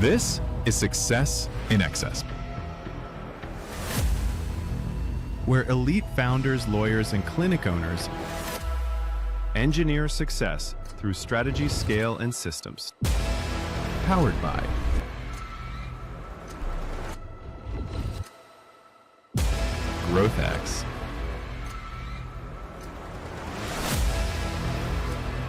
This is Success in Excess, where elite founders, lawyers, and clinic owners engineer success through strategy, scale, and systems. Powered by GrowthX.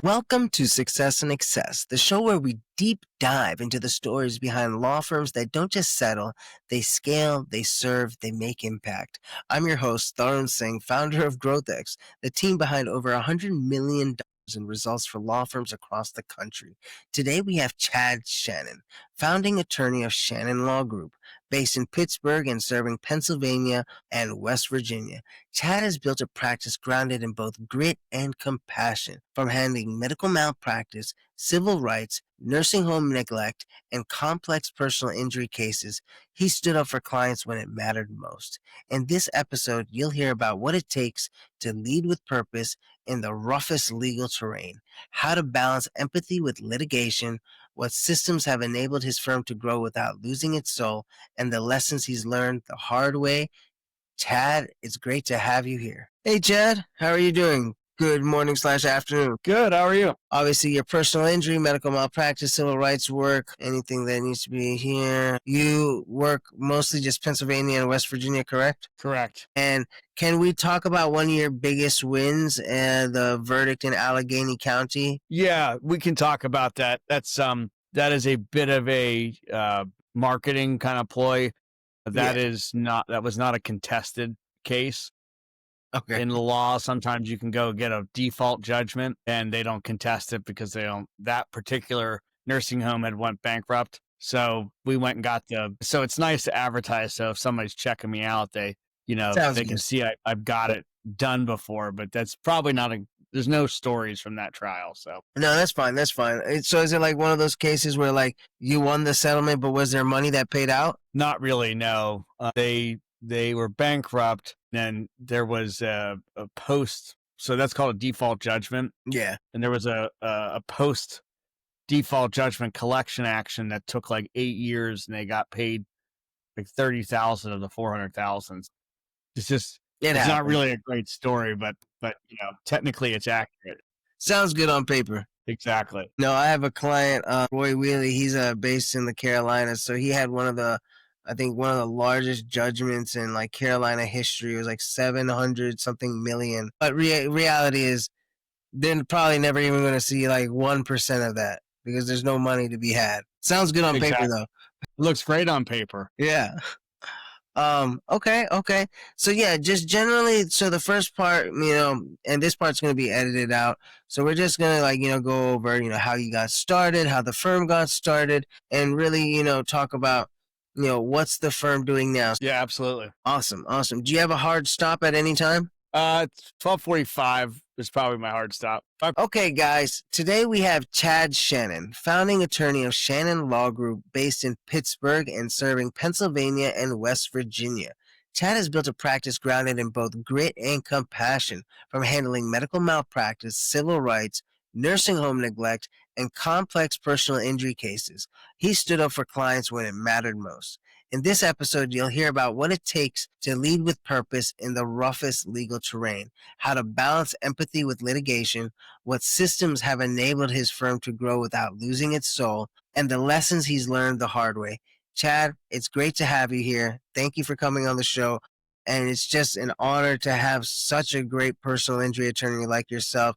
Welcome to Success in Excess, the show where we deep dive into the stories behind law firms that don't just settle, they scale, they serve, they make impact. I'm your host, Tarun Singh, founder of GrowthX, the team behind over $100 million in results for law firms across the country. Today we have Chad Shannon, founding attorney of Shannon Law Group, based in Pittsburgh and serving Pennsylvania and West Virginia. Chad has built a practice grounded in both grit and compassion, from handling medical malpractice, civil rights, nursing home neglect, and complex personal injury cases. He stood up for clients when it mattered most. In this episode, you'll hear about what it takes to lead with purpose in the roughest legal terrain, how to balance empathy with litigation, what systems have enabled his firm to grow without losing its soul, and the lessons he's learned the hard way. Chad, it's great to have you here. Hey, Chad, how are you doing? Good morning/afternoon. Good. How are you? Obviously, your personal injury, medical malpractice, civil rights work, anything that needs to be here. You work mostly just Pennsylvania and West Virginia, correct? Correct. And can we talk about one of your biggest wins, the verdict in Allegheny County? Yeah, we can talk about that. That is a bit of a marketing kind of ploy. That was not a contested case. Okay. In the law, sometimes you can go get a default judgment and they don't contest it because that particular nursing home had went bankrupt. So we went and got so it's nice to advertise. So if somebody's checking me out, they can see I've got it done before, but that's probably there's no stories from that trial. So no, that's fine. That's fine. So is it like one of those cases where like you won the settlement, but was there money that paid out? Not really. No, they were bankrupt. Then there was a post, so that's called a default judgment. Yeah. And there was a post default judgment collection action that took like 8 years, and they got paid like 30,000 of the 400,000. It's not really a great story, but technically it's accurate. Sounds good on paper. Exactly. No, I have a client, Roy Wheely. He's based in the Carolinas, so he had one of the largest judgments in like Carolina history. It was like 700 something million. But reality is they're probably never even going to see like 1% of that because there's no money to be had. Sounds good on paper though. Looks great on paper. Yeah. Okay. So yeah, just generally, so the first part, and this part's going to be edited out. So we're just going to go over, how you got started, how the firm got started, and really, talk about, what's the firm doing now? Yeah, absolutely. Awesome. Do you have a hard stop at any time? 12:45 is probably my hard stop. Okay, guys. Today we have Chad Shannon, founding attorney of Shannon Law Group, based in Pittsburgh and serving Pennsylvania and West Virginia. Chad has built a practice grounded in both grit and compassion, from handling medical malpractice, civil rights, nursing home neglect, and complex personal injury cases. He stood up for clients when it mattered most. In this episode, you'll hear about what it takes to lead with purpose in the roughest legal terrain, how to balance empathy with litigation, what systems have enabled his firm to grow without losing its soul, and the lessons he's learned the hard way. Chad, it's great to have you here. Thank you for coming on the show. And it's just an honor to have such a great personal injury attorney like yourself,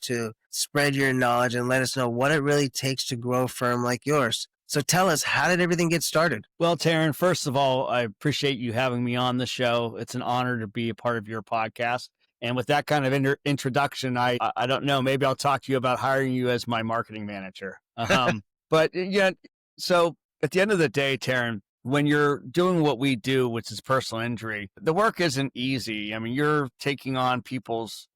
to spread your knowledge and let us know what it really takes to grow a firm like yours. So tell us, how did everything get started? Well, Taryn, first of all, I appreciate you having me on the show. It's an honor to be a part of your podcast. And with that kind of introduction, I don't know, maybe I'll talk to you about hiring you as my marketing manager. But yeah, so at the end of the day, Taryn, when you're doing what we do, which is personal injury, the work isn't easy. I mean, you're taking on people's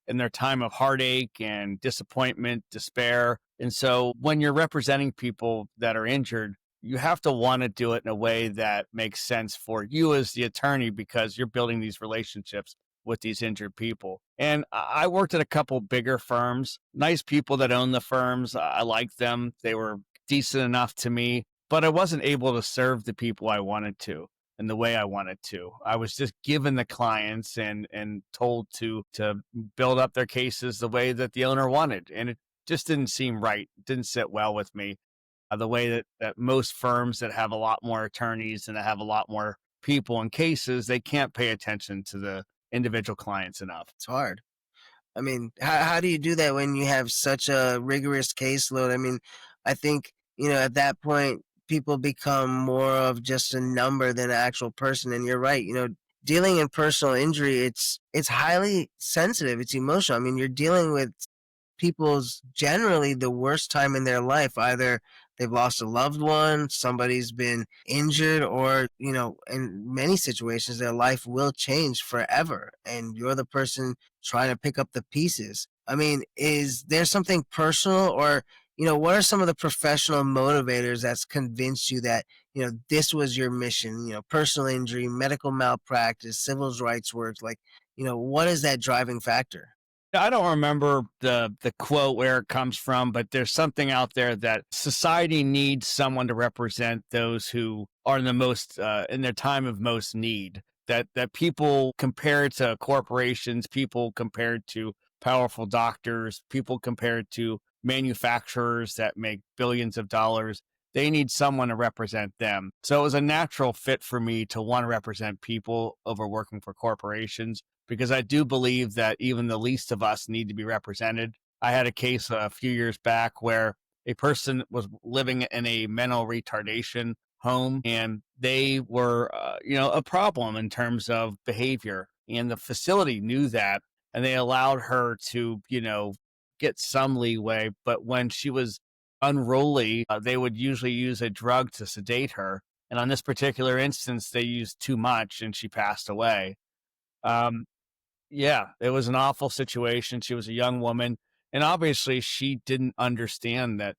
in their time of heartache and disappointment, despair. And so when you're representing people that are injured, you have to want to do it in a way that makes sense for you as the attorney, because you're building these relationships with these injured people. And I worked at a couple bigger firms, nice people that own the firms. I liked them. They were decent enough to me. but I wasn't able to serve the people I wanted to and the way I wanted to. I was just given the clients and told to build up their cases the way that the owner wanted, and it just didn't seem right. It didn't sit well with me. The way that most firms that have a lot more attorneys and that have a lot more people and cases, they can't pay attention to the individual clients enough. It's hard. I mean, how do you do that when you have such a rigorous caseload? I mean, I think, at that point, people become more of just a number than an actual person. And you're right, dealing in personal injury, it's highly sensitive. It's emotional. I mean, you're dealing with people's generally the worst time in their life. Either they've lost a loved one, somebody's been injured, or, in many situations, their life will change forever. And you're the person trying to pick up the pieces. I mean, is there something personal or, what are some of the professional motivators that's convinced you that, this was your mission, personal injury, medical malpractice, civil rights work? Like, what is that driving factor? I don't remember the quote where it comes from, but there's something out there that society needs someone to represent those who are in the most in their time of most need. That people compared to corporations, people compared to powerful doctors, people compared to manufacturers that make billions of dollars, they need someone to represent them. So it was a natural fit for me to want to represent people over working for corporations, because I do believe that even the least of us need to be represented. I had a case a few years back where a person was living in a mental retardation home, and they were, a problem in terms of behavior. And the facility knew that, and they allowed her to, get some leeway. But when she was unruly, they would usually use a drug to sedate her. And on this particular instance, they used too much, and she passed away. Um, yeah, it was an awful situation. She was a young woman, and obviously she didn't understand that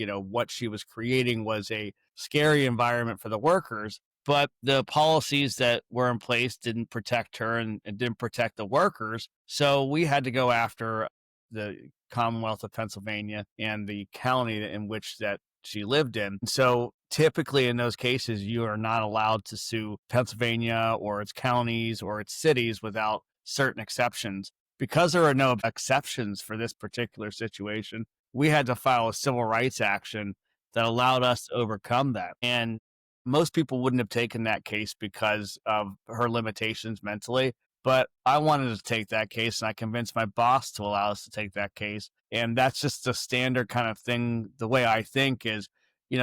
what she was creating was a scary environment for the workers, but the policies that were in place didn't protect her and didn't protect the workers. So we had to go after the Commonwealth of Pennsylvania and the county in which that she lived in. So typically in those cases, you are not allowed to sue Pennsylvania or its counties or its cities without certain exceptions. Because there are no exceptions for this particular situation, we had to file a civil rights action that allowed us to overcome that. And most people wouldn't have taken that case because of her limitations mentally. But I wanted to take that case, and I convinced my boss to allow us to take that case. And that's just the standard kind of thing. The way I think is,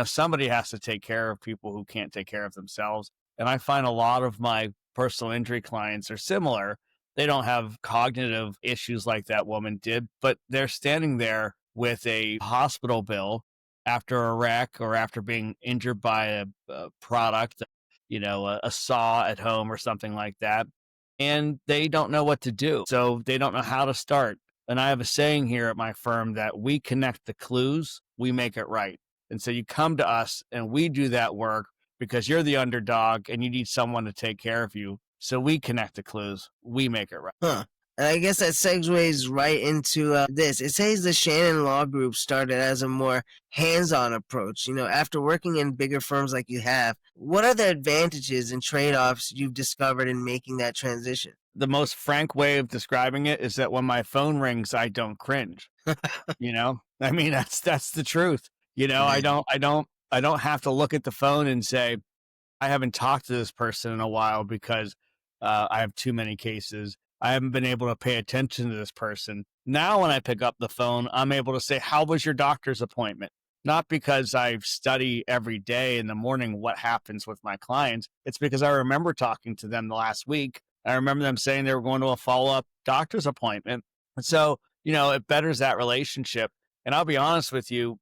somebody has to take care of people who can't take care of themselves. And I find a lot of my personal injury clients are similar. They don't have cognitive issues like that woman did, but they're standing there with a hospital bill after a wreck or after being injured by a product, a saw at home or something like that. And they don't know what to do. So they don't know how to start. And I have a saying here at my firm that we connect the clues, we make it right. And so you come to us and we do that work because you're the underdog and you need someone to take care of you. So we connect the clues, we make it right. Huh. And I guess that segues right into this. It says the Shannon Law Group started as a more hands-on approach. After working in bigger firms like you have, what are the advantages and trade-offs you've discovered in making that transition? The most frank way of describing it is that when my phone rings, I don't cringe. I mean, that's the truth. I Man. don't have to look at the phone and say, I haven't talked to this person in a while because I have too many cases. I haven't been able to pay attention to this person. Now, when I pick up the phone, I'm able to say, how was your doctor's appointment? Not because I study every day in the morning what happens with my clients. It's because I remember talking to them the last week. I remember them saying they were going to a follow-up doctor's appointment. And so, it betters that relationship. And I'll be honest with you,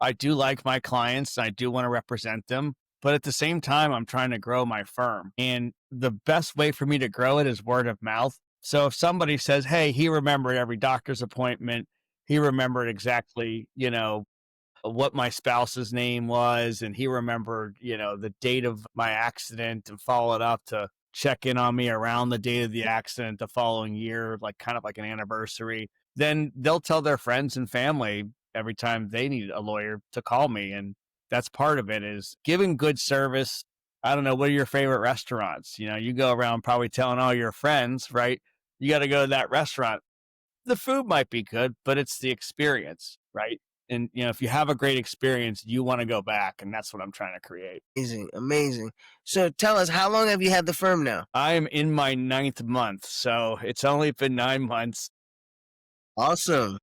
I do like my clients and I do want to represent them. But at the same time, I'm trying to grow my firm. And the best way for me to grow it is word of mouth. So if somebody says, hey, he remembered every doctor's appointment, he remembered exactly, what my spouse's name was, and he remembered, the date of my accident and followed up to check in on me around the date of the accident the following year, like kind of like an anniversary, then they'll tell their friends and family every time they need a lawyer to call me. And That's part of it, is giving good service. I don't know, what are your favorite restaurants? You go around probably telling all your friends, right? You got to go to that restaurant. The food might be good, but it's the experience, right? And if you have a great experience, you want to go back, and that's what I'm trying to create. Amazing, amazing. So tell us, how long have you had the firm now? I am in my 9th month, so it's only been 9 months. Awesome.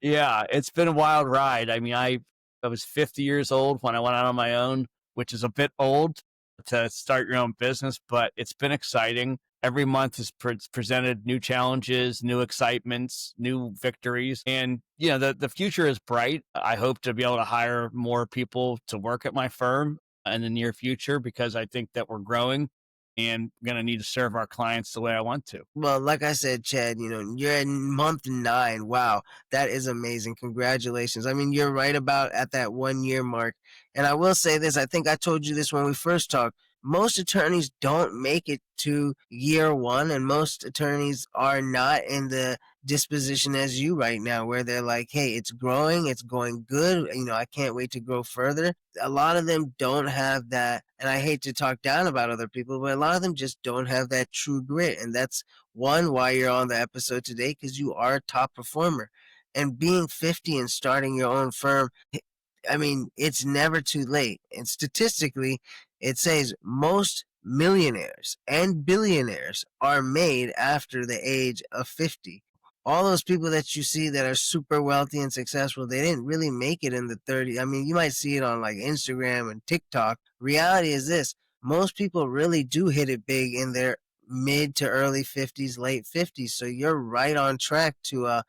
Yeah, it's been a wild ride. I mean, I was 50 years old when I went out on my own, which is a bit old to start your own business, but it's been exciting. Every month has presented new challenges, new excitements, new victories. And, the future is bright. I hope to be able to hire more people to work at my firm in the near future, because I think that we're growing and going to need to serve our clients the way I want to. Well, like I said, Chad, you're in month 9. Wow, that is amazing. Congratulations. I mean, you're right about at that 1 year mark. And I will say this, I think I told you this when we first talked. Most attorneys don't make it to year 1, and most attorneys are not in the disposition as you right now, where they're like, hey, it's growing, it's going good. I can't wait to grow further. A lot of them don't have that. And I hate to talk down about other people, but a lot of them just don't have that true grit. And that's one, why you're on the episode today, because you are a top performer. And being 50 and starting your own firm, I mean, it's never too late. And statistically, it says most millionaires and billionaires are made after the age of 50. All those people that you see that are super wealthy and successful, they didn't really make it in the 30s. I mean, you might see it on like Instagram and TikTok. Reality is this: most people really do hit it big in their mid to early 50s, late 50s. So you're right on track to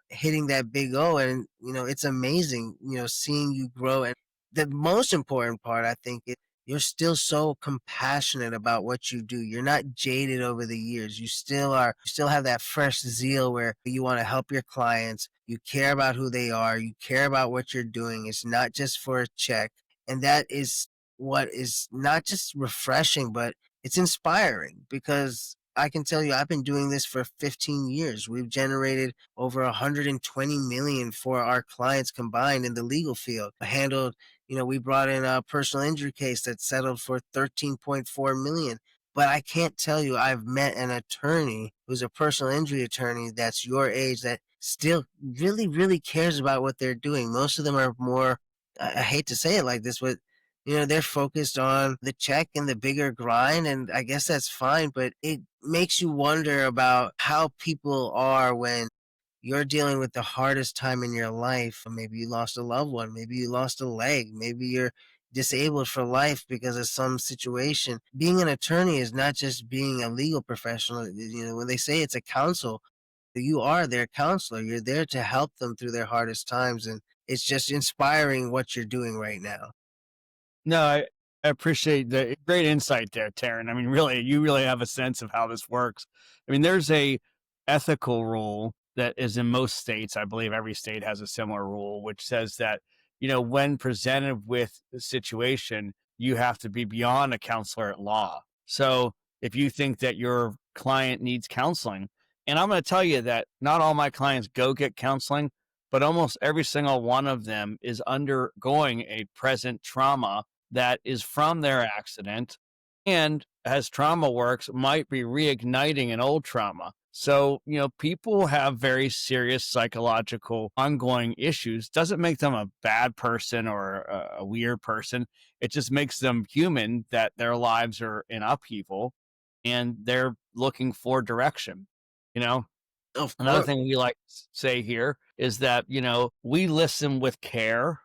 hitting that big O. And, it's amazing, seeing you grow. And the most important part, I think, is you're still so compassionate about what you do. You're not jaded over the years. You still have that fresh zeal where you want to help your clients. You care about who they are. You care about what you're doing. It's not just for a check. And that is what is not just refreshing, but it's inspiring, because I can tell you, I've been doing this for 15 years. We've generated over 120 million for our clients combined in the legal field. We brought in a personal injury case that settled for 13.4 million. But I can't tell you, I've met an attorney who's a personal injury attorney that's your age that still really, really cares about what they're doing. Most of them are more, I hate to say it like this, but they're focused on the check and the bigger grind, and I guess that's fine, but it makes you wonder about how people are when you're dealing with the hardest time in your life. Maybe you lost a loved one, maybe you lost a leg, maybe you're disabled for life because of some situation. Being an attorney is not just being a legal professional. When they say it's a counsel, you are their counselor. You're there to help them through their hardest times, and it's just inspiring what you're doing right now. No, I appreciate the great insight there, Taryn. I mean, really, you really have a sense of how this works. I mean, there's a ethical rule that is in most states. I believe every state has a similar rule, which says that, when presented with the situation, you have to be beyond a counselor at law. So if you think that your client needs counseling, and I'm going to tell you that not all my clients go get counseling, but almost every single one of them is undergoing a present trauma that is from their accident, and as trauma works, might be reigniting an old trauma. So, people have very serious psychological ongoing issues. Doesn't make them a bad person or a weird person. It just makes them human, that their lives are in upheaval and they're looking for direction. You know, Of Another course. thing we like to say here is that, we listen with care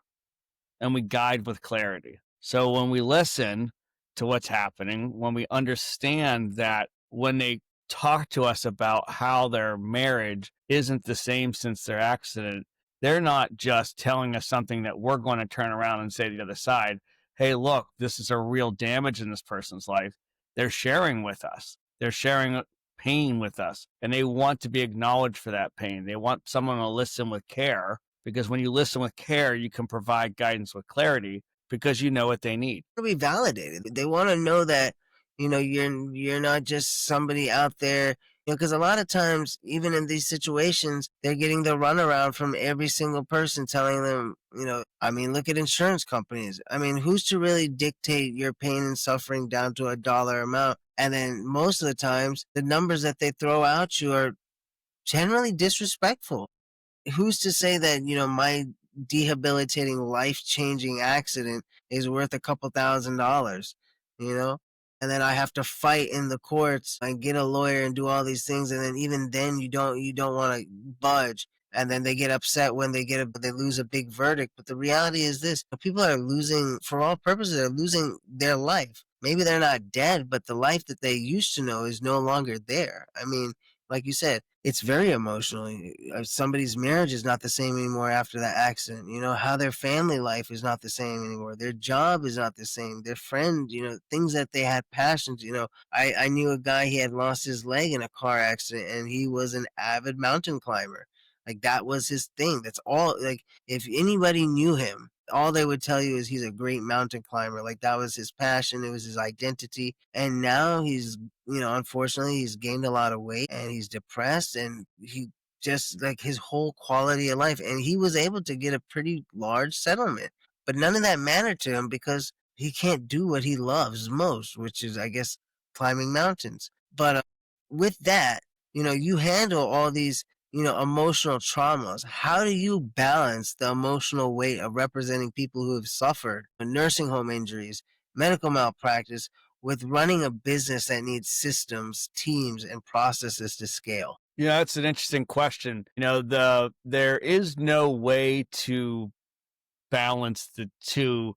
and we guide with clarity. So when we listen to what's happening, when we understand that when they talk to us about how their marriage isn't the same since their accident, they're not just telling us something that we're going to turn around and say to the other side, hey, look, this is a real damage in this person's life. They're sharing with us. They're sharing pain with us, and they want to be acknowledged for that pain. They want someone to listen with care, because when you listen with care, you can provide guidance with clarity, because you know what they need. To be validated. They want to know that, you're not just somebody out there, Because a lot of times, even in these situations, they're getting the runaround from every single person telling them, I mean, look at insurance companies. I mean, who's to really dictate your pain and suffering down to a dollar amount? And then most of the times, the numbers that they throw out you are generally disrespectful. Who's to say that, my debilitating, life changing accident is worth a couple $1,000s, you know? And then I have to fight in the courts and get a lawyer and do all these things. And then even then you don't want to budge. And then they get upset when they lose a big verdict. But the reality is this: people are losing, for all purposes, they're losing their life. Maybe they're not dead, but the life that they used to know is no longer there. I mean, like you said, it's very emotional. Somebody's marriage is not the same anymore after that accident. How their family life is not the same anymore. Their job is not the same. Their friend, things that they had passions. I knew a guy, he had lost his leg in a car accident, and he was an avid mountain climber. Like, that was his thing. That's all. Like, if anybody knew him, all they would tell you is he's a great mountain climber. Like, that was his passion. It was his identity. And now he's, unfortunately, he's gained a lot of weight and he's depressed, and he just, like, his whole quality of life. And he was able to get a pretty large settlement, but none of that mattered to him because he can't do what he loves most, which is, I guess, climbing mountains. But with that, you handle all these, emotional traumas. How do you balance the emotional weight of representing people who have suffered nursing home injuries, medical malpractice, with running a business that needs systems, teams, and processes to scale? Yeah, that's an interesting question. There is no way to balance the two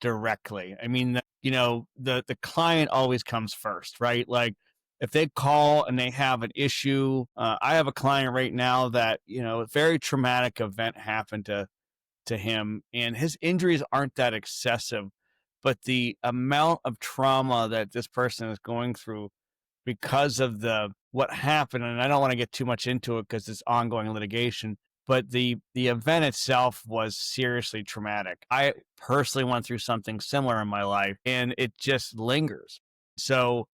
directly. I mean, the client always comes first, right? Like, if they call and they have an issue, I have a client right now that, a very traumatic event happened to him, and his injuries aren't that excessive, but the amount of trauma that this person is going through because of the what happened, and I don't want to get too much into it because it's ongoing litigation, but the event itself was seriously traumatic. I personally went through something similar in my life, and it just lingers. So,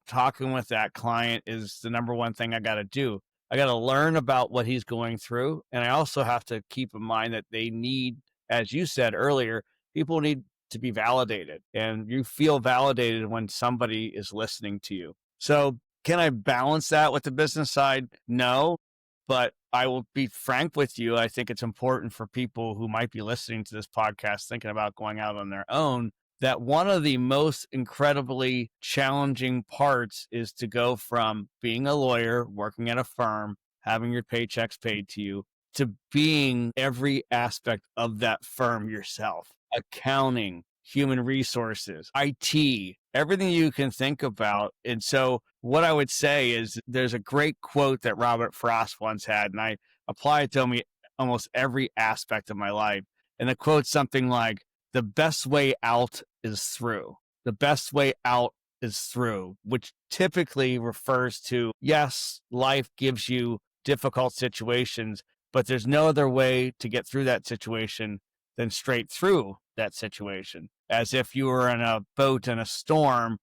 talking with that client is the number one thing I got to do. I got to learn about what he's going through, and I also have to keep in mind that they need, as you said earlier, people need to be validated, and you feel validated when somebody is listening to you. So, can I balance that with the business side? No, but I will be frank with you. I think it's important for people who might be listening to this podcast, thinking about going out on their own, that one of the most incredibly challenging parts is to go from being a lawyer, working at a firm, having your paychecks paid to you, to being every aspect of that firm yourself: accounting, human resources, IT, everything you can think about. And so, what I would say is, there's a great quote that Robert Frost once had, and I apply it to me almost every aspect of my life. And the quote's something like, the best way out is through. The best way out is through, which typically refers to, yes, life gives you difficult situations, but there's no other way to get through that situation than straight through that situation. As if you were in a boat in a storm,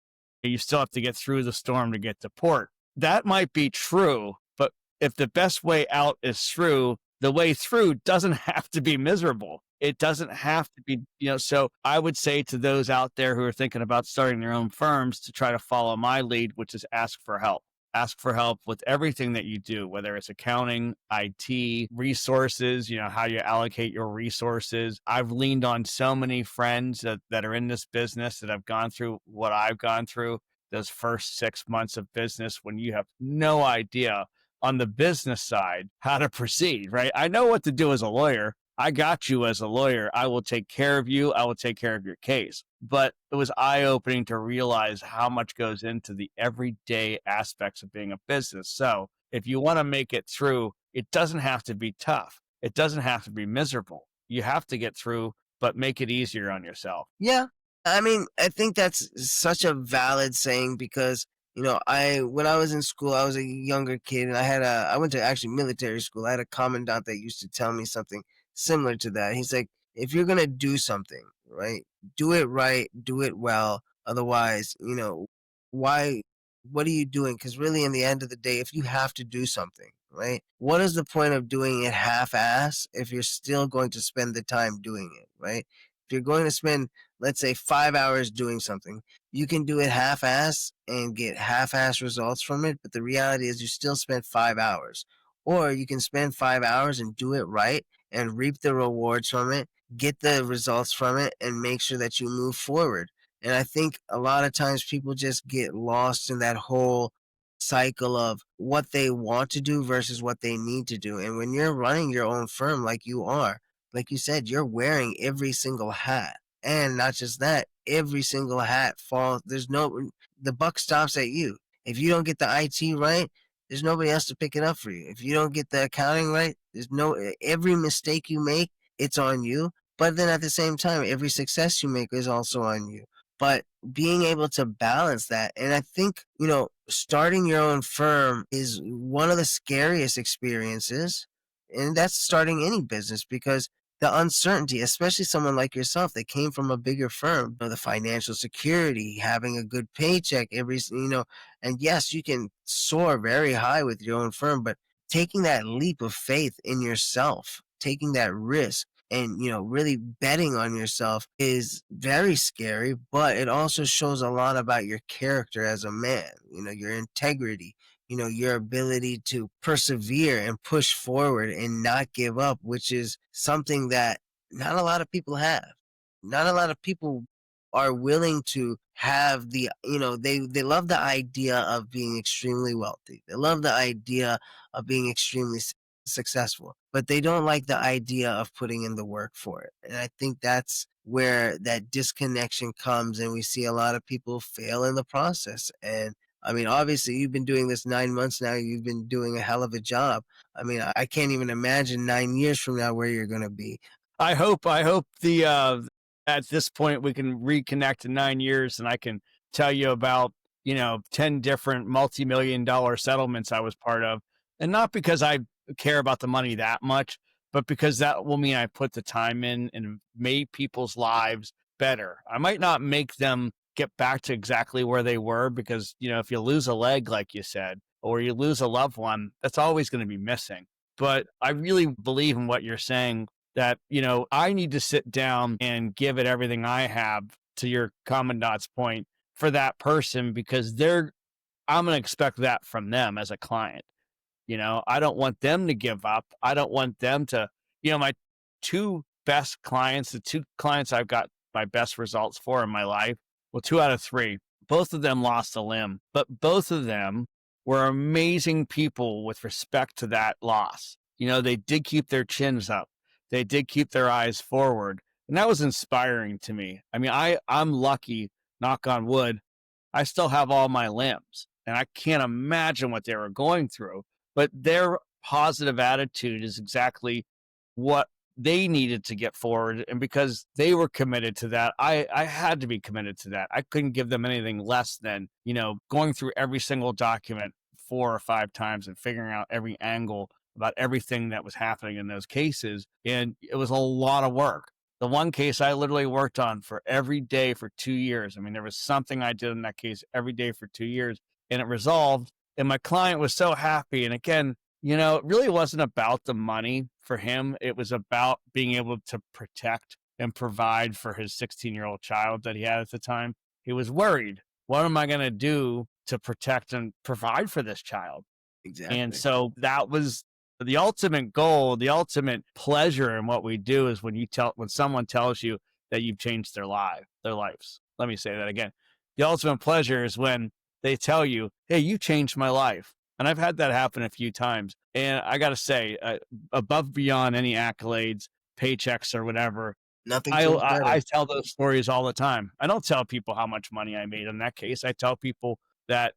you still have to get through the storm to get to port. That might be true, but if the best way out is through, the way through doesn't have to be miserable. It doesn't have to be, so I would say to those out there who are thinking about starting their own firms to try to follow my lead, which is ask for help. Ask for help with everything that you do, whether it's accounting, IT, resources, how you allocate your resources. I've leaned on so many friends that are in this business that have gone through what I've gone through those first 6 months of business, when you have no idea on the business side how to proceed, right? I know what to do as a lawyer. I got you as a lawyer. I will take care of you. I will take care of your case. But it was eye-opening to realize how much goes into the everyday aspects of being a business. So if you want to make it through, it doesn't have to be tough. It doesn't have to be miserable. You have to get through, but make it easier on yourself. Yeah. I mean, I think that's such a valid saying because, when I was in school, I was a younger kid, and I went to actually military school. I had a commandant that used to tell me something similar to that. He's like, if you're going to do something, right, do it right, do it well. Otherwise, why what are you doing? Because really, in the end of the day, if you have to do something, right, what is the point of doing it half-ass if you're still going to spend the time doing it, right? If you're going to spend, let's say, 5 hours doing something, you can do it half-ass and get half-ass results from it, but the reality is you still spent 5 hours. Or you can spend 5 hours and do it right and reap the rewards from it, get the results from it, and make sure that you move forward. And I think a lot of times people just get lost in that whole cycle of what they want to do versus what they need to do. And when you're running your own firm like you are, like you said, you're wearing every single hat. And not just that, every single hat falls. The buck stops at you. If you don't get the IT right, there's nobody else to pick it up for you. If you don't get the accounting right, every mistake you make, it's on you. But then at the same time, every success you make is also on you. But being able to balance that, and I think, starting your own firm is one of the scariest experiences, and that's starting any business because the uncertainty, especially someone like yourself that came from a bigger firm, the financial security, having a good paycheck and yes, you can soar very high with your own firm, but taking that leap of faith in yourself, taking that risk, and really betting on yourself is very scary, but it also shows a lot about your character as a man, your integrity, your ability to persevere and push forward and not give up, which is something that not a lot of people have. Not a lot of people are willing to have they love the idea of being extremely wealthy. They love the idea of being extremely successful, but they don't like the idea of putting in the work for it. And I think that's where that disconnection comes, and we see a lot of people fail in the process. And I mean, obviously, you've been doing this 9 months now. You've been doing a hell of a job. I mean, I can't even imagine 9 years from now where you're going to be. I hope the at this point we can reconnect in 9 years and I can tell you about 10 different multi-million dollar settlements I was part of, and not because I care about the money that much, but because that will mean I put the time in and made people's lives better. I might not make them get back to exactly where they were because if you lose a leg, like you said, or you lose a loved one, that's always going to be missing. But I really believe in what you're saying, that, I need to sit down and give it everything I have, to your commandant's point, for that person, because I'm going to expect that from them as a client. I don't want them to give up. I don't want them to, my two best clients, the two clients I've got my best results for in my life, well, 2 out of 3, both of them lost a limb, but both of them were amazing people with respect to that loss. They did keep their chins up. They did keep their eyes forward. And that was inspiring to me. I mean, I'm lucky, knock on wood, I still have all my limbs, and I can't imagine what they were going through. But their positive attitude is exactly what they needed to get forward. And because they were committed to that, I had to be committed to that. I couldn't give them anything less than, going through every single document 4 or 5 times and figuring out every angle about everything that was happening in those cases. And it was a lot of work. The one case I literally worked on for every day for 2 years. I mean, there was something I did in that case every day for 2 years, and it resolved. And my client was so happy. And again, it really wasn't about the money for him. It was about being able to protect and provide for his 16-year-old child that he had at the time. He was worried. What am I going to do to protect and provide for this child? Exactly. And so that was the ultimate goal, the ultimate pleasure in what we do, is when someone tells you that you've changed their lives. Let me say that again. The ultimate pleasure is when they tell you, "Hey, you changed my life." And I've had that happen a few times. And I got to say, above beyond any accolades, paychecks or whatever, Nothing feels better. I tell those stories all the time. I don't tell people how much money I made in that case. I tell people that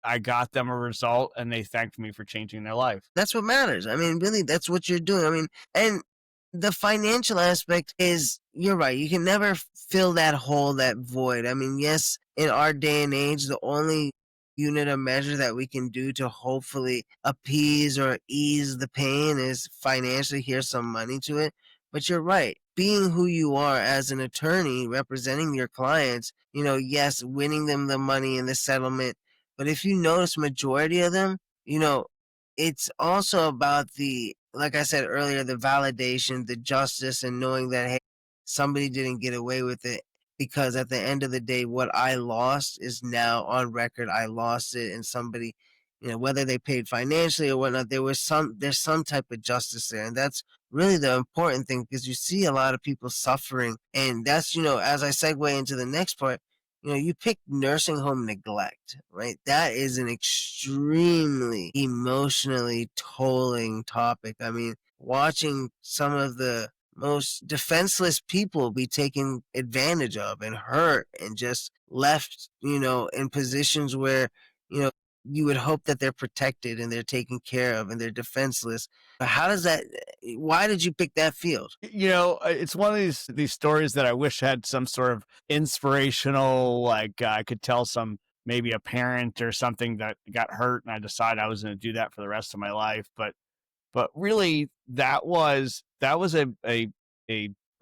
I got them a result and they thanked me for changing their life. That's what matters. I mean, really, that's what you're doing. I mean, and the financial aspect is, you're right. You can never fill that hole, that void. I mean, yes, in our day and age, the only unit of measure that we can do to hopefully appease or ease the pain is financially, here's some money to it. But you're right. Being who you are as an attorney representing your clients, yes, winning them the money in the settlement, But if you notice, majority of them, it's also about like I said earlier, the validation, the justice, and knowing that, hey, somebody didn't get away with it, because at the end of the day, what I lost is now on record. I lost it, and somebody, whether they paid financially or whatnot, there's some type of justice there. And that's really the important thing, because you see a lot of people suffering. And that's, as I segue into the next part, you pick nursing home neglect, right? That is an extremely emotionally tolling topic. I mean, watching some of the most defenseless people be taken advantage of and hurt and just left, in positions where, you would hope that they're protected and they're taken care of and they're defenseless. But why did you pick that field? It's one of these stories that I wish had some sort of inspirational, like I could tell maybe a parent or something that got hurt and I decided I was going to do that for the rest of my life. But really that was a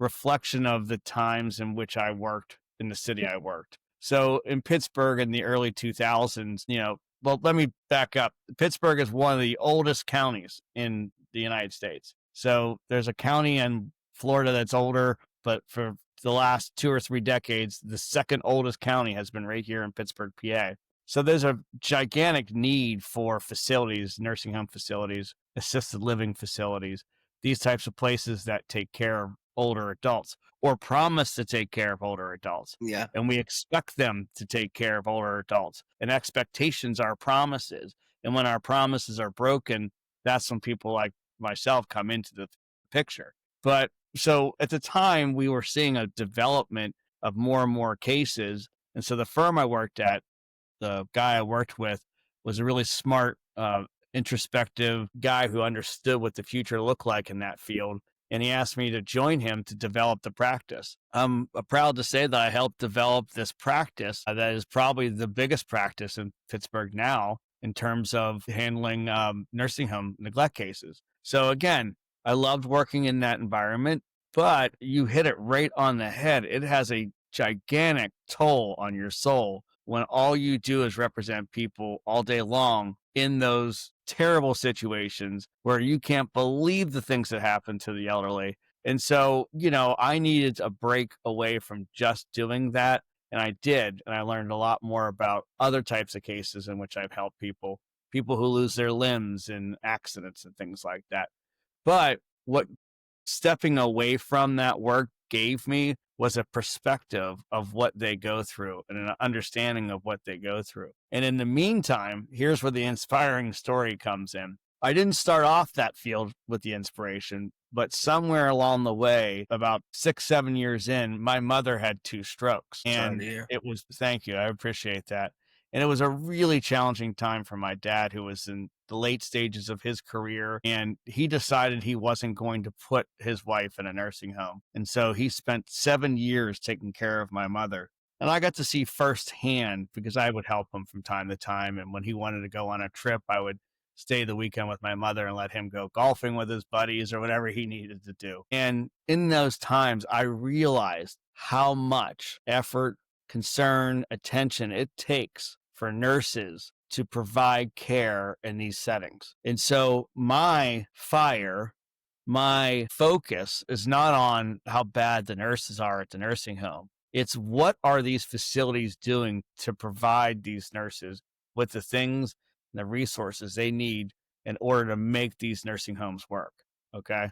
reflection of the times in which I worked in the city I worked. So in Pittsburgh in the early 2000s, well, let me back up. Pittsburgh is one of the oldest counties in the United States. So there's a county in Florida that's older, but for the last 2 or 3 decades, the second oldest county has been right here in Pittsburgh, PA. So there's a gigantic need for facilities, nursing home facilities, assisted living facilities, these types of places that take care of older adults or promise to take care of older adults. Yeah. And we expect them to take care of older adults. And expectations are promises. And when our promises are broken, that's when people like myself come into the picture. But so at the time, we were seeing a development of more and more cases. And so the firm I worked at, the guy I worked with was a really smart, introspective guy who understood what the future looked like in that field. And he asked me to join him to develop the practice. I'm proud to say that I helped develop this practice that is probably the biggest practice in Pittsburgh now in terms of handling nursing home neglect cases. So again, I loved working in that environment, but you hit it right on the head. It has a gigantic toll on your soul when all you do is represent people all day long in those terrible situations where you can't believe the things that happen to the elderly. And so, I needed a break away from just doing that. And I did. And I learned a lot more about other types of cases in which I've helped people who lose their limbs in accidents and things like that. But what stepping away from that work gave me was a perspective of what they go through and an understanding of what they go through. And in the meantime, here's where the inspiring story comes in. I didn't start off that field with the inspiration, but somewhere along the way, about 6-7 years in, my mother had 2 strokes. And it was, thank you, I appreciate that. And it was a really challenging time for my dad, who was in the late stages of his career. And he decided he wasn't going to put his wife in a nursing home. And so he spent 7 years taking care of my mother. And I got to see firsthand, because I would help him from time to time. And when he wanted to go on a trip, I would stay the weekend with my mother and let him go golfing with his buddies or whatever he needed to do. And in those times, I realized how much effort, concern, attention it takes for nurses to provide care in these settings. And so my focus is not on how bad the nurses are at the nursing home. It's what are these facilities doing to provide these nurses with the things and the resources they need in order to make these nursing homes work. Okay.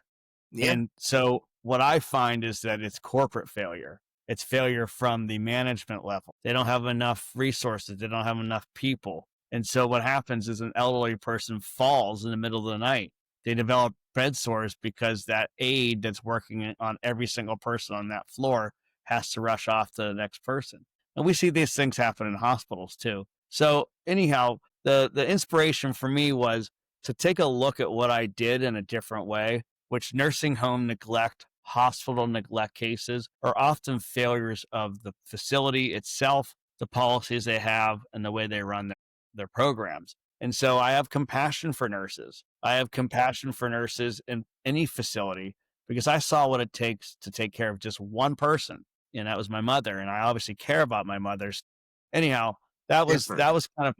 Yeah. And so what I find is that it's corporate failure. It's failure from the management level. They don't have enough resources. They don't have enough people. And so what happens is an elderly person falls in the middle of the night. They develop bed sores because that aide that's working on every single person on that floor has to rush off to the next person. And we see these things happen in hospitals too. So anyhow, the inspiration for me was to take a look at what I did in a different way, which nursing home neglect, hospital neglect cases are often failures of the facility itself, the policies they have, and the way they run their programs. And so I have compassion for nurses. I have compassion for nurses in any facility because I saw what it takes to take care of just one person. And that was my mother. And I obviously care about my mother's. Anyhow, that was kind of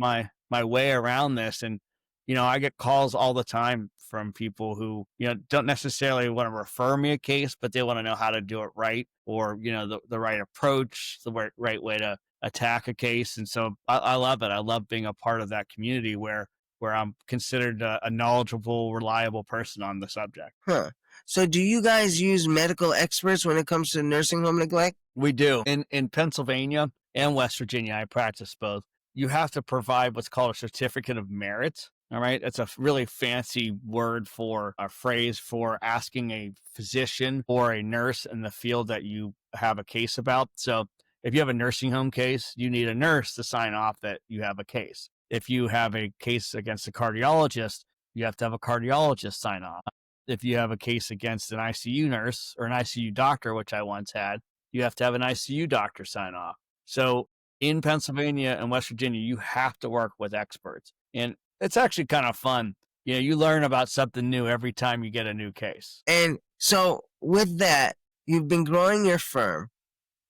my way around this. And, I get calls all the time from people who, don't necessarily want to refer me a case, but they want to know how to do it right, or, the right approach, the right way to attack a case. And so I love it. I love being a part of that community where I'm considered a knowledgeable, reliable person on the subject. Huh. So do you guys use medical experts when it comes to nursing home neglect? We do. In Pennsylvania and West Virginia, I practice both. You have to provide what's called a certificate of merit. All right. It's a really fancy word for a phrase for asking a physician or a nurse in the field that you have a case about. So if you have a nursing home case, you need a nurse to sign off that you have a case. If you have a case against a cardiologist, you have to have a cardiologist sign off. If you have a case against an ICU nurse or an ICU doctor, which I once had, you have to have an ICU doctor sign off. So in Pennsylvania and West Virginia, you have to work with experts. And it's actually kind of fun. You learn about something new every time you get a new case. And so with that, you've been growing your firm,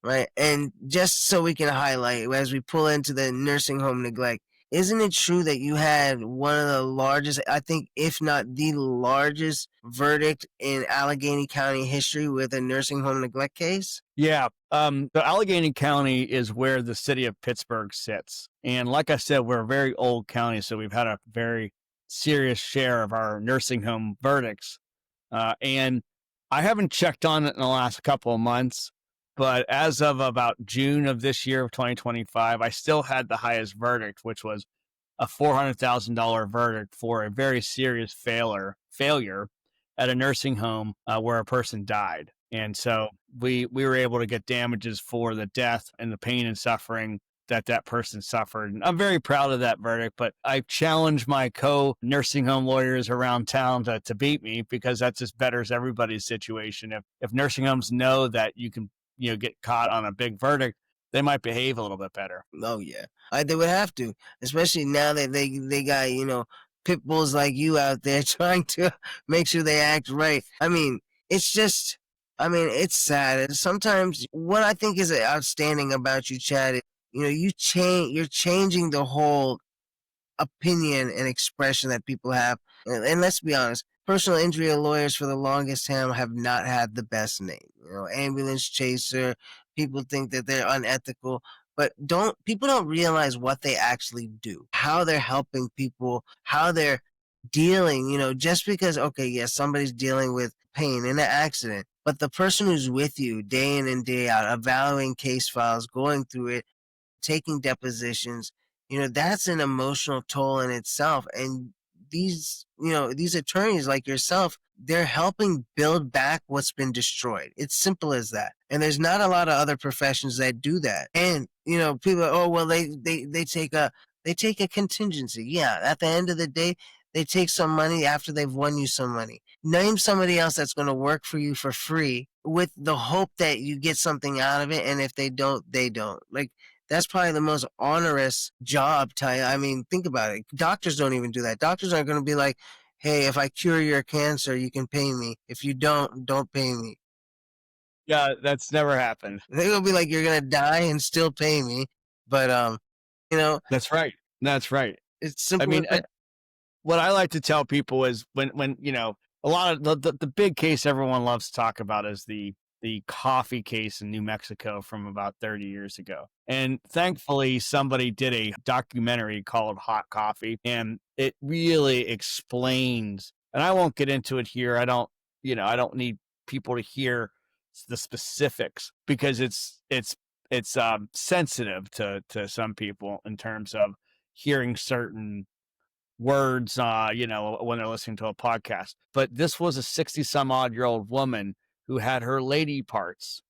right? And just so we can highlight as we pull into the nursing home neglect, isn't it true that you had one of the largest, I think, if not the largest verdict in Allegheny County history with a nursing home neglect case? Yeah. The Allegheny County is where the city of Pittsburgh sits. And like I said, we're a very old county, so we've had a very serious share of our nursing home verdicts. And I haven't checked on it in the last couple of months, but as of about June of this year of 2025, I still had the highest verdict, which was a $400,000 verdict for a very serious failure at a nursing home where a person died. And so we were able to get damages for the death and the pain and suffering that person suffered. And I'm very proud of that verdict, but I challenge my nursing home lawyers around town to beat me, because that just betters everybody's situation. If nursing homes know that you can, get caught on a big verdict, they might behave a little bit better. Oh yeah, they would have to, especially now that they got pit bulls like you out there trying to make sure they act right. I mean, it's just, it's sad. Sometimes what I think is outstanding about you, Chad, is, you're changing the whole opinion and expression that people have. And let's be honest, personal injury lawyers for the longest time have not had the best name. Ambulance chaser, people think that they're unethical, but people don't realize what they actually do, how they're helping people, how they're dealing, just because, okay, yes, somebody's dealing with pain in an accident, but the person who's with you day in and day out, evaluating case files, going through it, taking depositions, that's an emotional toll in itself. And these attorneys like yourself, they're helping build back what's been destroyed. It's simple as that. And there's not a lot of other professions that do that. And, people, oh, well, they take a contingency. Yeah. At the end of the day, they take some money after they've won you some money. Name somebody else that's going to work for you for free with the hope that you get something out of it. And if they don't, they don't. Like, that's probably the most onerous job type. I mean, think about it. Doctors don't even do that. Doctors aren't going to be like, hey, if I cure your cancer, you can pay me. If you don't pay me. Yeah, that's never happened. They're going to be like, you're going to die and still pay me. But, That's right. That's right. It's simple. What I like to tell people is when a lot of the big case everyone loves to talk about is the coffee case in New Mexico from about 30 years ago. And thankfully, somebody did a documentary called Hot Coffee, and it really explains, and I won't get into it here. I don't need people to hear the specifics, because it's sensitive to some people in terms of hearing certain words, when they're listening to a podcast. But this was a 60 some odd year old woman who had her lady parts,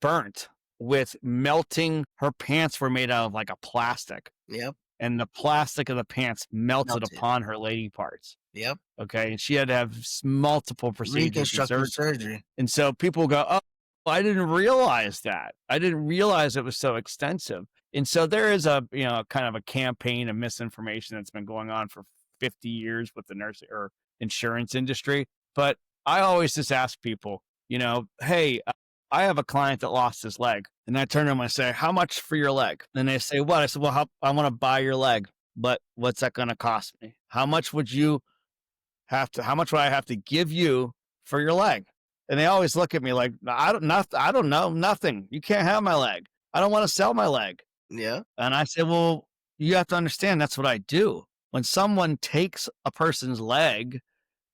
burnt with melting. Her pants were made out of like a plastic. Yep. And the plastic of the pants melted upon her lady parts. Yep. Okay. And she had to have multiple procedures. Reconstructive surgery. And so people go, oh, I didn't realize that. I didn't realize it was so extensive. And so there is a, kind of a campaign of misinformation that's been going on for 50 years with the nursing or insurance industry. But I always just ask people, hey, I have a client that lost his leg. And I turn to them and I say, how much for your leg? And they say, what? I said, well, I want to buy your leg, but what's that going to cost me? How much would how much would I have to give you for your leg? And they always look at me like, I don't know, nothing. You can't have my leg. I don't want to sell my leg. Yeah. And I said, well, you have to understand that's what I do. When someone takes a person's leg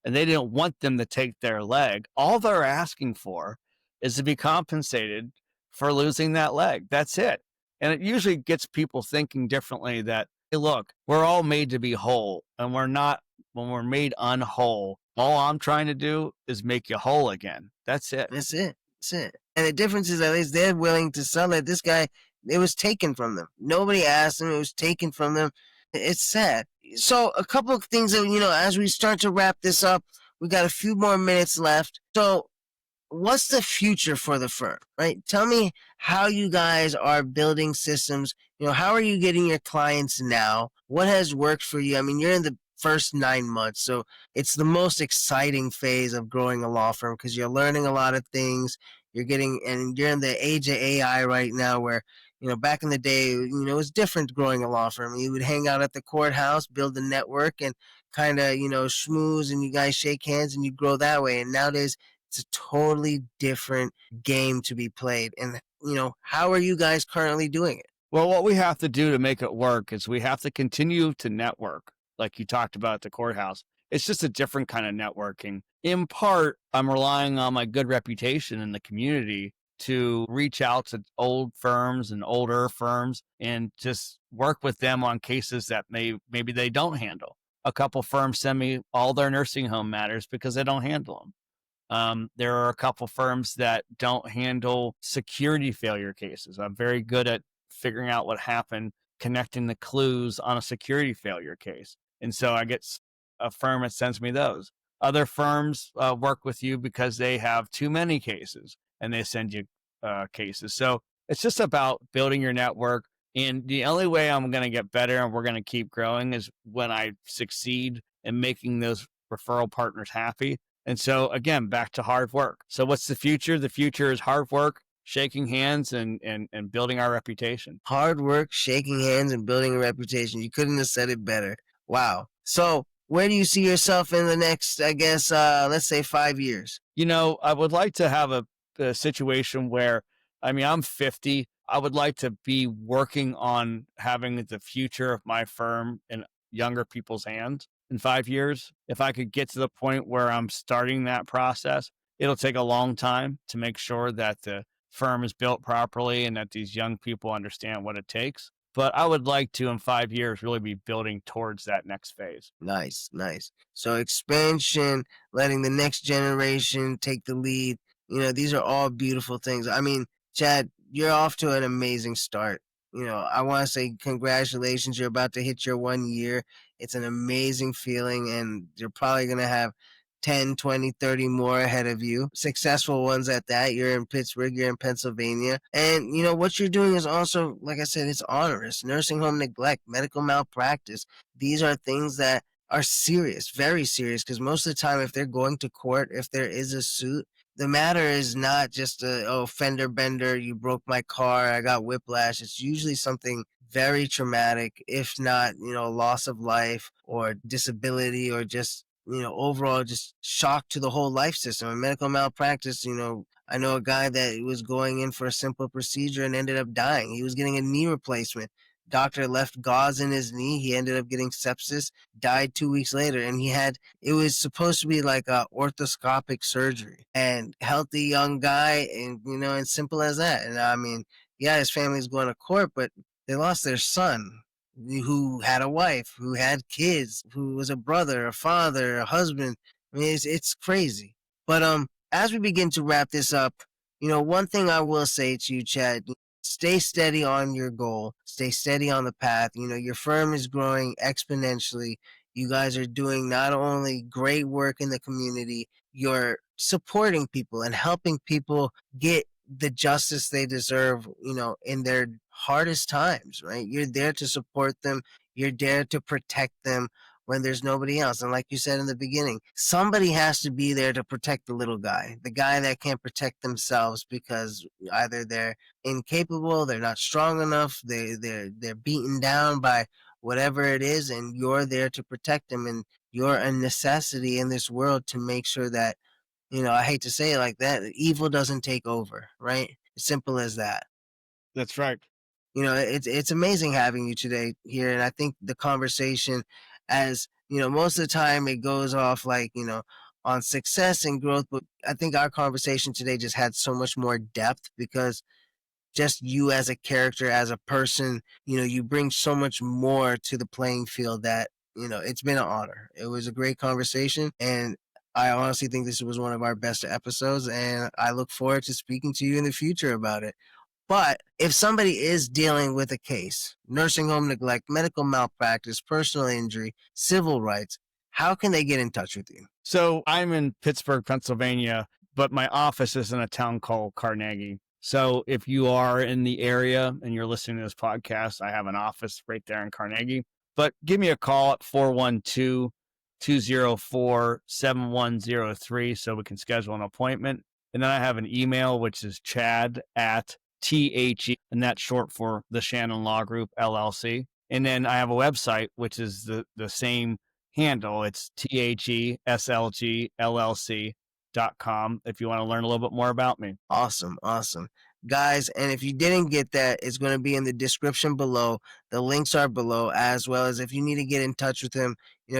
and they didn't want them to take their leg, all they're asking for is to be compensated for losing that leg. That's it. And it usually gets people thinking differently that, hey, look, we're all made to be whole, and we're not. When we're made unwhole, all I'm trying to do is make you whole again. That's it. That's it. That's it. And the difference is, at least they're willing to sell it. This guy, it was taken from them. Nobody asked him. It was taken from them. It's sad. So a couple of things that, as we start to wrap this up, we got a few more minutes left. So what's the future for the firm, right? Tell me how you guys are building systems. How are you getting your clients now? What has worked for you? I mean, you're in the first 9 months, so it's the most exciting phase of growing a law firm because you're learning a lot of things. And you're in the age of AI right now where, back in the day, it was different growing a law firm. You would hang out at the courthouse, build a network, and kind of, schmooze, and you guys shake hands and you grow that way. And nowadays, it's a totally different game to be played. And, how are you guys currently doing it? Well, what we have to do to make it work is we have to continue to network, like you talked about at the courthouse. It's just a different kind of networking. In part, I'm relying on my good reputation in the community to reach out to old firms and older firms and just work with them on cases that maybe they don't handle. A couple firms send me all their nursing home matters because they don't handle them. There are a couple firms that don't handle security failure cases. I'm very good at figuring out what happened, connecting the clues on a security failure case. And so I get a firm that sends me those. Other firms work with you because they have too many cases and they send you cases. So it's just about building your network. And the only way I'm going to get better and we're going to keep growing is when I succeed in making those referral partners happy. And so again, back to hard work. So what's the future? The future is hard work, shaking hands, and building our reputation. Hard work, shaking hands, and building a reputation. You couldn't have said it better. Wow. So where do you see yourself in the next, I guess, let's say 5 years? I would like to have a situation where, I'm 50. I would like to be working on having the future of my firm in younger people's hands in 5 years. If I could get to the point where I'm starting that process, it'll take a long time to make sure that the firm is built properly and that these young people understand what it takes. But I would like to, in 5 years, really be building towards that next phase. Nice, nice. So expansion, letting the next generation take the lead. These are all beautiful things. I mean, Chad, you're off to an amazing start. I want to say congratulations. You're about to hit your 1 year. It's an amazing feeling, and you're probably going to have 10, 20, 30 more ahead of you. Successful ones at that. You're in Pittsburgh, you're in Pennsylvania. And, what you're doing is also, like I said, it's onerous. Nursing home neglect, medical malpractice. These are things that are serious, very serious, because most of the time, if they're going to court, if there is a suit, the matter is not just fender bender, you broke my car, I got whiplash. It's usually something very traumatic, if not, loss of life or disability or just, overall just shock to the whole life system. And medical malpractice, I know a guy that was going in for a simple procedure and ended up dying. He was getting a knee replacement. Doctor left gauze in his knee. He ended up getting sepsis, died 2 weeks later. And it was supposed to be like a orthoscopic surgery, and healthy young guy. And, and simple as that. And his family's going to court, but they lost their son who had a wife, who had kids, who was a brother, a father, a husband. It's crazy. But as we begin to wrap this up, one thing I will say to you, Chad, stay steady on your goal, stay steady on the path. Your firm is growing exponentially. You guys are doing not only great work in the community, you're supporting people and helping people get the justice they deserve, in their hardest times, right? You're there to support them. You're there to protect them. when there's nobody else. And like you said in the beginning, somebody has to be there to protect the little guy, the guy that can't protect themselves because either they're incapable, they're not strong enough, they're beaten down by whatever it is, and you're there to protect them. And you're a necessity in this world to make sure that, I hate to say it like that, evil doesn't take over, right? As simple as that. That's right. It's amazing having you today here, and I think the conversation, as most of the time it goes off like on success and growth, but I think our conversation today just had so much more depth because just you as a character, as a person, you bring so much more to the playing field that it's been an honor. It was a great conversation, and I honestly think this was one of our best episodes, and I look forward to speaking to you in the future about it. But if somebody is dealing with a case, nursing home neglect, medical malpractice, personal injury, civil rights, how can they get in touch with you? So I'm in Pittsburgh, Pennsylvania, but my office is in a town called Carnegie. So if you are in the area and you're listening to this podcast, I have an office right there in Carnegie. But give me a call at 412-204-7103 so we can schedule an appointment. And then I have an email, which is chad@THE, and that's short for the Shannon Law Group, LLC. And then I have a website, which is the same handle. It's THESLGLLC.com if you want to learn a little bit more about me. Awesome. Guys, and if you didn't get that, it's going to be in the description below. The links are below, as well as if you need to get in touch with him.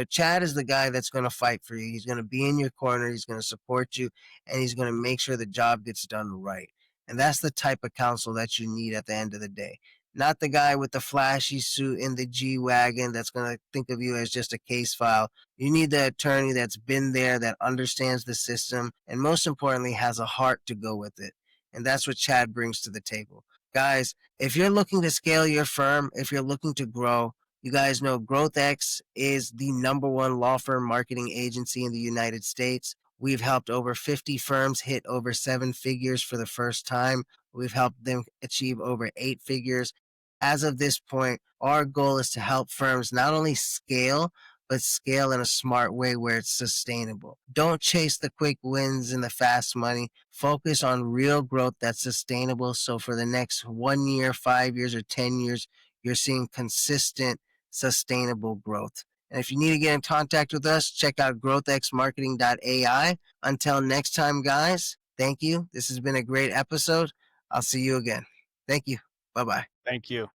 Chad is the guy that's going to fight for you. He's going to be in your corner. He's going to support you, and he's going to make sure the job gets done right. And that's the type of counsel that you need at the end of the day. Not the guy with the flashy suit in the G-Wagon that's going to think of you as just a case file. You need the attorney that's been there, that understands the system, and most importantly, has a heart to go with it. And that's what Chad brings to the table. Guys, if you're looking to scale your firm, if you're looking to grow, you guys know GrowthX is the #1 law firm marketing agency in the United States. We've helped over 50 firms hit over 7 figures for the first time. We've helped them achieve over 8 figures. As of this point, our goal is to help firms not only scale, but scale in a smart way where it's sustainable. Don't chase the quick wins and the fast money. Focus on real growth that's sustainable. So for the next 1 year, 5 years, or 10 years, you're seeing consistent, sustainable growth. And if you need to get in contact with us, check out growthxmarketing.ai. Until next time, guys, thank you. This has been a great episode. I'll see you again. Thank you. Bye-bye. Thank you.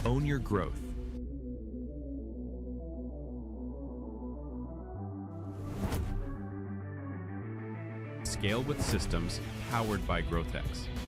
Own your growth. Scale with systems powered by GrowthX.